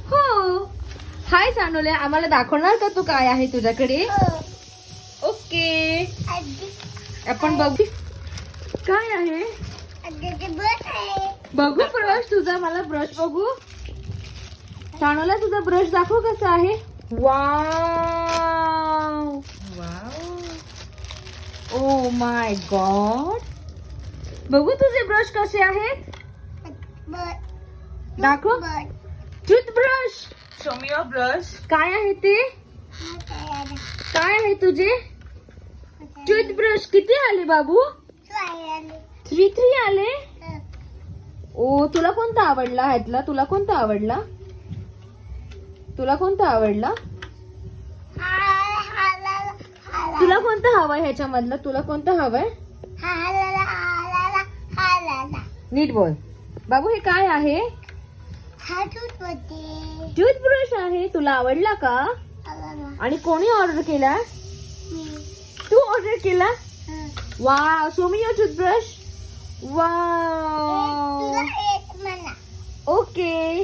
हो. हाय सानोले, आम्हाला दाखवणार का तू काय आहे तुझ्याकडे? ओके, आपण बघू काय आहे. बघू ब्रश तुझा, मला ब्रश बघू. सानोला तुझा ब्रश दाखव कसा आहे. Wow, oh my God. बघू तुझे ब्रश कसे आहेत. दाखव. Toothbrush. Show me your brush. काय आहे ते. काय आहे तुझे टूथब्रश. किती आले बाबू. 3 आले. ओ, तुला कोणता आवडला ह्यातला. तुला कोणता आवडला. तुला कोणता आवडला. तुला कोणता हवाय ह्याच्यामधलं. तुला कोणता हवाय. नीट बोल बाबू. हे काय आहे. टूथब्रश आहे. तुला आवडला का. आणि कोणी ऑर्डर केला. तू ऑर्डर केला. Wow. Show me your toothbrush. Wow. Okay.